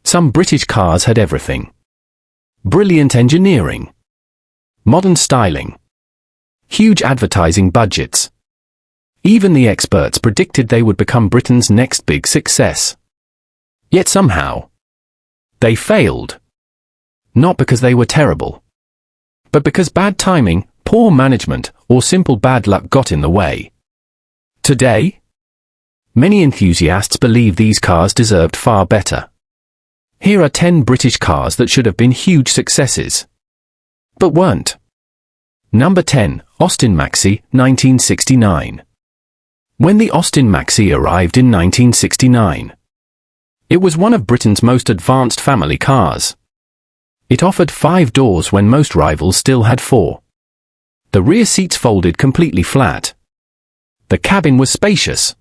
Some British cars had everything. Brilliant engineering, modern styling, huge advertising budgets. Even the experts predicted they would become Britain's next big success. Yet somehow, they failed. Not because they were terrible, but because bad timing, poor management, or simple bad luck got in the way. Today, many enthusiasts believe these cars deserved far better. Here are 10 British cars that should have been huge successes, but weren't. Number 10, Austin Maxi, 1969. When the Austin Maxi arrived in 1969, it was one of Britain's most advanced family cars. It offered 5 doors when most rivals still had 4. The rear seats folded completely flat. The cabin was spacious.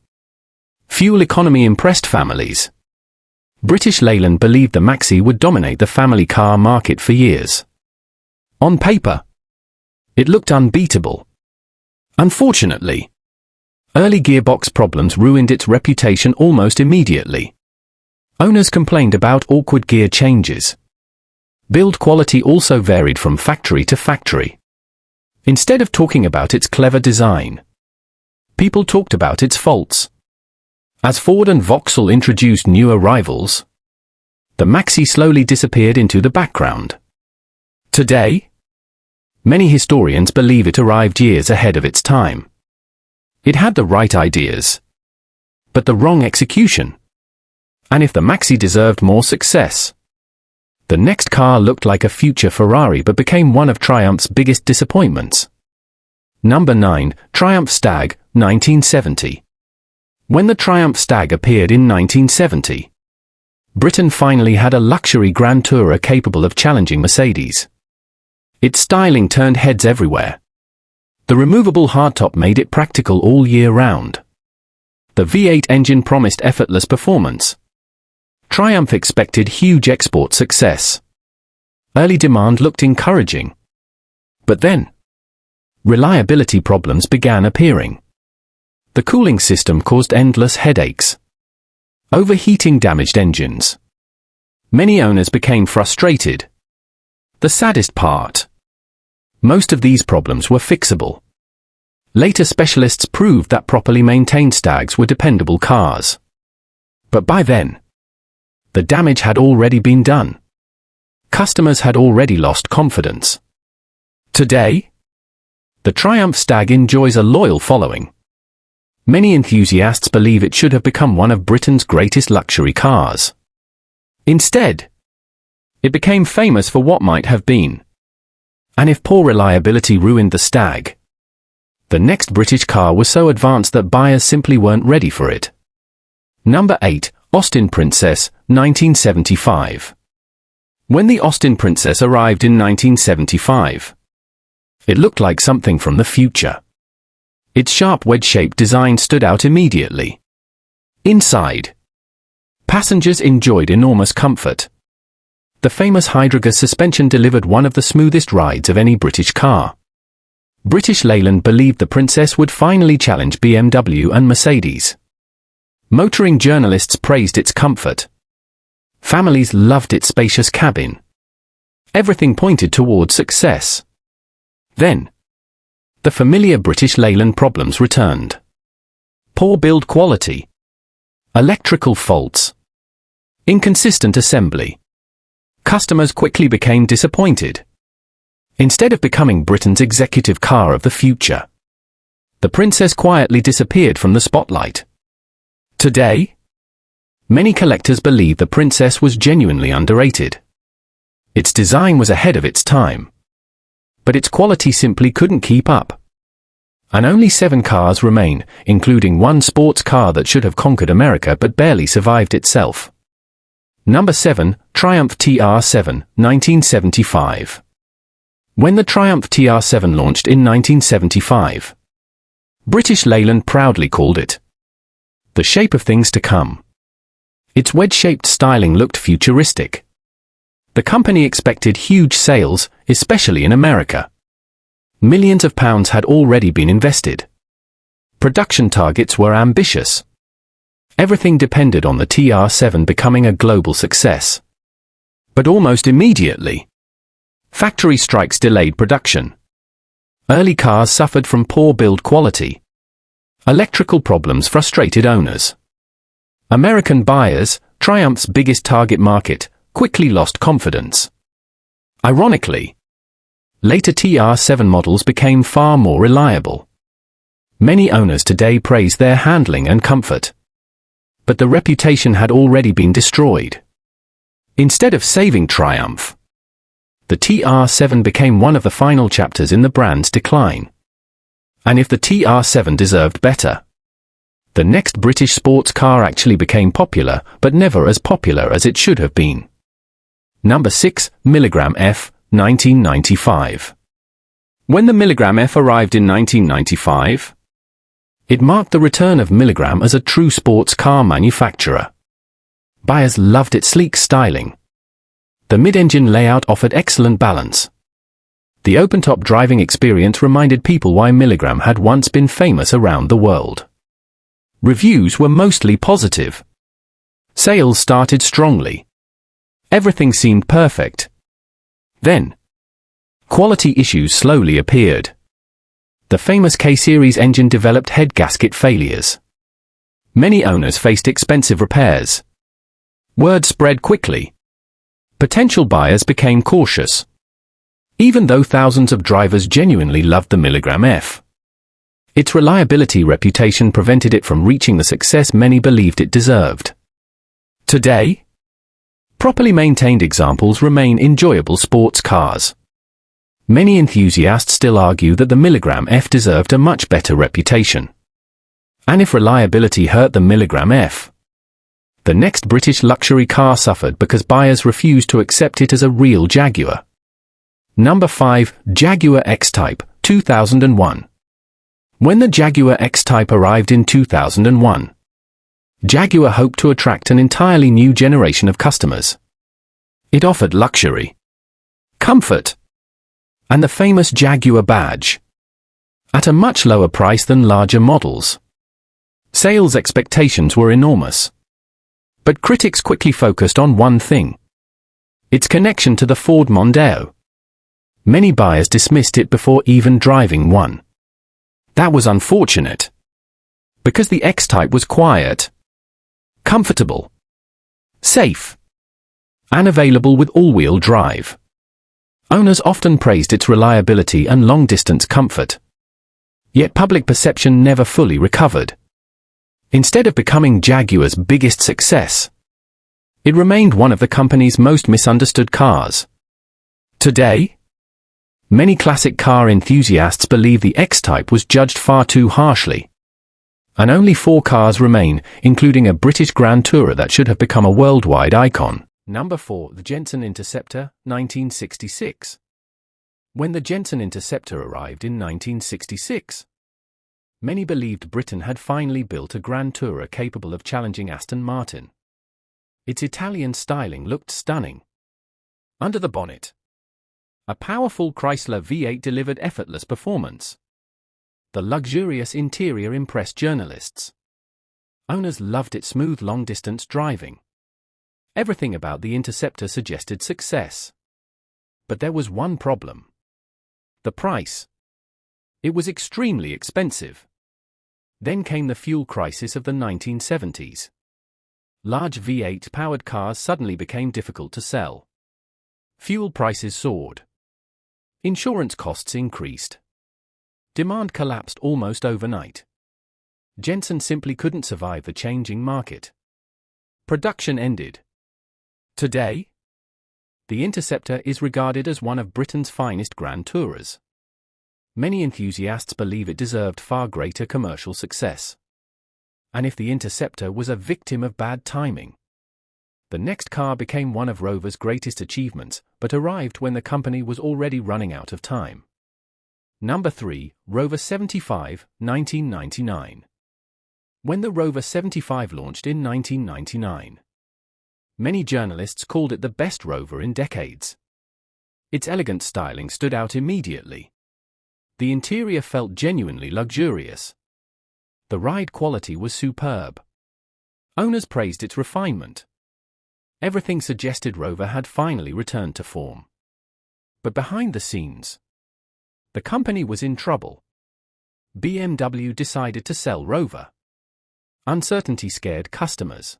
Fuel economy impressed families. British Leyland believed the Maxi would dominate the family car market for years. On paper, it looked unbeatable. Unfortunately, early gearbox problems ruined its reputation almost immediately. Owners complained about awkward gear changes. Build quality also varied from factory to factory. Instead of talking about its clever design, people talked about its faults. As Ford and Vauxhall introduced newer rivals, the Maxi slowly disappeared into the background. Today, many historians believe it arrived years ahead of its time. It had the right ideas, but the wrong execution. And if the Maxi deserved more success, the next car looked like a future Ferrari but became one of Triumph's biggest disappointments. Number 9, Triumph Stag, 1970. When the Triumph Stag appeared in 1970, Britain finally had a luxury Grand Tourer capable of challenging Mercedes. Its styling turned heads everywhere. The removable hardtop made it practical all year round. The V8 engine promised effortless performance. Triumph expected huge export success. Early demand looked encouraging. But then, reliability problems began appearing. The cooling system caused endless headaches. Overheating damaged engines. Many owners became frustrated. The saddest part, most of these problems were fixable. Later specialists proved that properly maintained Stags were dependable cars. But by then, the damage had already been done. Customers had already lost confidence. Today, the Triumph Stag enjoys a loyal following. Many enthusiasts believe it should have become one of Britain's greatest luxury cars. Instead, it became famous for what might have been. And if poor reliability ruined the Stag, the next British car was so advanced that buyers simply weren't ready for it. Number 8, Austin Princess, 1975. When the Austin Princess arrived in 1975, it looked like something from the future. Its sharp wedge-shaped design stood out immediately. Inside, passengers enjoyed enormous comfort. The famous Hydrogas suspension delivered one of the smoothest rides of any British car. British Leyland believed the Princess would finally challenge BMW and Mercedes. Motoring journalists praised its comfort. Families loved its spacious cabin. Everything pointed toward success. Then, the familiar British Leyland problems returned. Poor build quality, electrical faults, inconsistent assembly. Customers quickly became disappointed. Instead of becoming Britain's executive car of the future, the Princess quietly disappeared from the spotlight. Today, many collectors believe the Princess was genuinely underrated. Its design was ahead of its time, but its quality simply couldn't keep up. And only 7 cars remain, including one sports car that should have conquered America but barely survived itself. Number 7, Triumph TR7, 1975. When the Triumph TR7 launched in 1975, British Leyland proudly called it the shape of things to come. Its wedge-shaped styling looked futuristic. The company expected huge sales, especially in America. Millions of pounds had already been invested. Production targets were ambitious. Everything depended on the TR7 becoming a global success. But almost immediately, factory strikes delayed production. Early cars suffered from poor build quality. Electrical problems frustrated owners. American buyers, Triumph's biggest target market, quickly lost confidence. Ironically, later TR7 models became far more reliable. Many owners today praise their handling and comfort. But the reputation had already been destroyed. Instead of saving Triumph, the TR7 became one of the final chapters in the brand's decline. And if the TR7 deserved better, the next British sports car actually became popular, but never as popular as it should have been. Number 6, Milligram F, 1995. When the Milligram F arrived in 1995, it marked the return of Milligram as a true sports car manufacturer. Buyers loved its sleek styling. The mid-engine layout offered excellent balance. The open-top driving experience reminded people why Milligram had once been famous around the world. Reviews were mostly positive. Sales started strongly. Everything seemed perfect. Then, quality issues slowly appeared. The famous K-Series engine developed head gasket failures. Many owners faced expensive repairs. Word spread quickly. Potential buyers became cautious. Even though thousands of drivers genuinely loved the Milligram F, its reliability reputation prevented it from reaching the success many believed it deserved. Today, properly maintained examples remain enjoyable sports cars. Many enthusiasts still argue that the Milligram F deserved a much better reputation. And if reliability hurt the Milligram F, the next British luxury car suffered because buyers refused to accept it as a real Jaguar. Number 5, Jaguar X-Type, 2001. When the Jaguar X-Type arrived in 2001, Jaguar hoped to attract an entirely new generation of customers. It offered luxury, comfort, and the famous Jaguar badge, at a much lower price than larger models. Sales expectations were enormous. But critics quickly focused on one thing: its connection to the Ford Mondeo. Many buyers dismissed it before even driving one. That was unfortunate, because the X-Type was quiet, comfortable, safe, and available with all-wheel drive. Owners often praised its reliability and long-distance comfort. Yet public perception never fully recovered. Instead of becoming Jaguar's biggest success, it remained one of the company's most misunderstood cars. Today, many classic car enthusiasts believe the X-Type was judged far too harshly. And only 4 cars remain, including a British Grand Tourer that should have become a worldwide icon. Number 4, the Jensen Interceptor, 1966. When the Jensen Interceptor arrived in 1966, many believed Britain had finally built a Grand Tourer capable of challenging Aston Martin. Its Italian styling looked stunning. Under the bonnet, a powerful Chrysler V8 delivered effortless performance. The luxurious interior impressed journalists. Owners loved its smooth long-distance driving. Everything about the Interceptor suggested success. But there was one problem: the price. It was extremely expensive. Then came the fuel crisis of the 1970s. Large V8-powered cars suddenly became difficult to sell. Fuel prices soared. Insurance costs increased. Demand collapsed almost overnight. Jensen simply couldn't survive the changing market. Production ended. Today, the Interceptor is regarded as one of Britain's finest Grand Tourers. Many enthusiasts believe it deserved far greater commercial success. And if the Interceptor was a victim of bad timing, the next car became one of Rover's greatest achievements, but arrived when the company was already running out of time. Number 3, Rover 75, 1999. When the Rover 75 launched in 1999, many journalists called it the best Rover in decades. Its elegant styling stood out immediately. The interior felt genuinely luxurious. The ride quality was superb. Owners praised its refinement. Everything suggested Rover had finally returned to form. But behind the scenes, the company was in trouble. BMW decided to sell Rover. Uncertainty scared customers.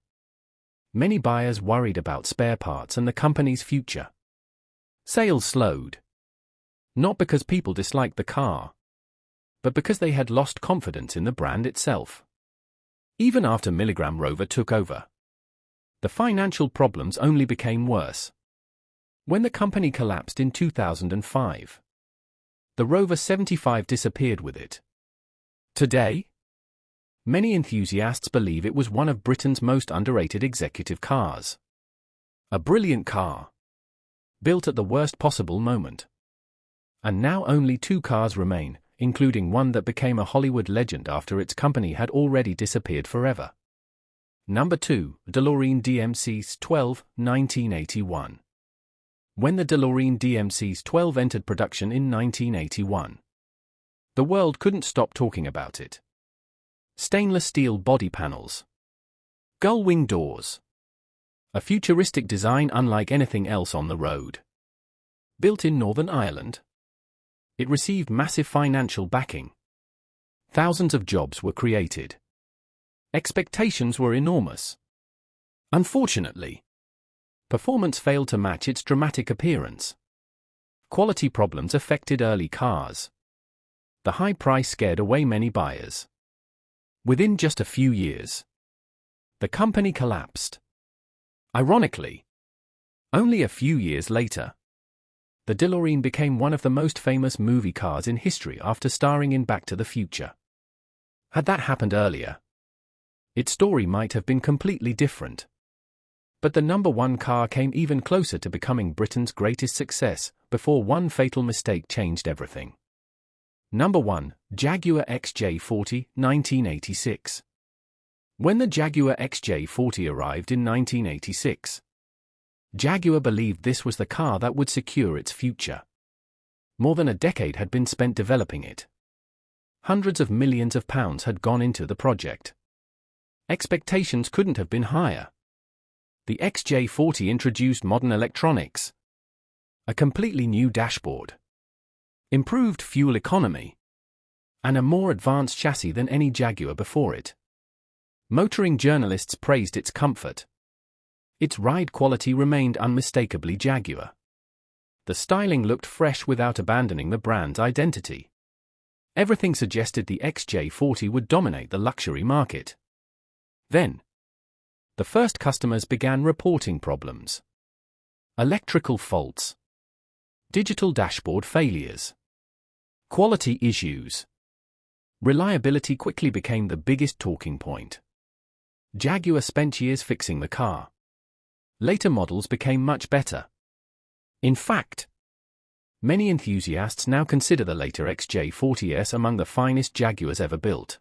Many buyers worried about spare parts and the company's future. Sales slowed. Not because people disliked the car, but because they had lost confidence in the brand itself. Even after Rover took over, the financial problems only became worse. When the company collapsed in 2005, the Rover 75 disappeared with it. Today, many enthusiasts believe it was one of Britain's most underrated executive cars. A brilliant car, built at the worst possible moment. And now only 2 cars remain, including one that became a Hollywood legend after its company had already disappeared forever. Number 2, DeLorean DMC-12, 1981. When the DeLorean DMC-12 entered production in 1981, the world couldn't stop talking about it. Stainless steel body panels, gull-wing doors, a futuristic design unlike anything else on the road. Built in Northern Ireland, it received massive financial backing. Thousands of jobs were created. Expectations were enormous. Unfortunately, performance failed to match its dramatic appearance. Quality problems affected early cars. The high price scared away many buyers. Within just a few years, the company collapsed. Ironically, only a few years later, the DeLorean became one of the most famous movie cars in history after starring in Back to the Future. Had that happened earlier, its story might have been completely different. But the number 1 car came even closer to becoming Britain's greatest success, before one fatal mistake changed everything. Number 1, Jaguar XJ40, 1986. When the Jaguar XJ40 arrived in 1986, Jaguar believed this was the car that would secure its future. More than a decade had been spent developing it. Hundreds of millions of pounds had gone into the project. Expectations couldn't have been higher. The XJ40 introduced modern electronics, a completely new dashboard, improved fuel economy, and a more advanced chassis than any Jaguar before it. Motoring journalists praised its comfort. Its ride quality remained unmistakably Jaguar. The styling looked fresh without abandoning the brand's identity. Everything suggested the XJ40 would dominate the luxury market. Then, the first customers began reporting problems. Electrical faults, digital dashboard failures, quality issues. Reliability quickly became the biggest talking point. Jaguar spent years fixing the car. Later models became much better. In fact, many enthusiasts now consider the later XJ40S among the finest Jaguars ever built.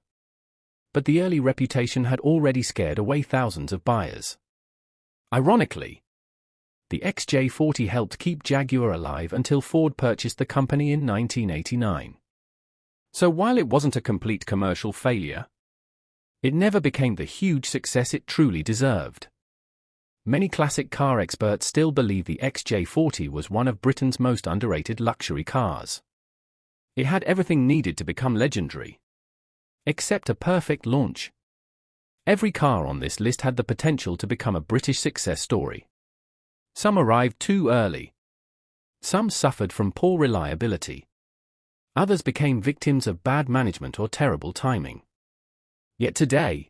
But the early reputation had already scared away thousands of buyers. Ironically, the XJ40 helped keep Jaguar alive until Ford purchased the company in 1989. So while it wasn't a complete commercial failure, it never became the huge success it truly deserved. Many classic car experts still believe the XJ40 was one of Britain's most underrated luxury cars. It had everything needed to become legendary, except a perfect launch. Every car on this list had the potential to become a British success story. Some arrived too early. Some suffered from poor reliability. Others became victims of bad management or terrible timing. Yet today,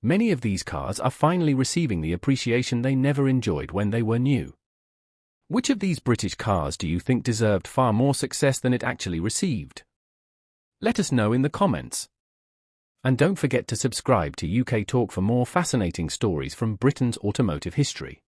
many of these cars are finally receiving the appreciation they never enjoyed when they were new. Which of these British cars do you think deserved far more success than it actually received? Let us know in the comments. And don't forget to subscribe to UKTorque for more fascinating stories from Britain's automotive history.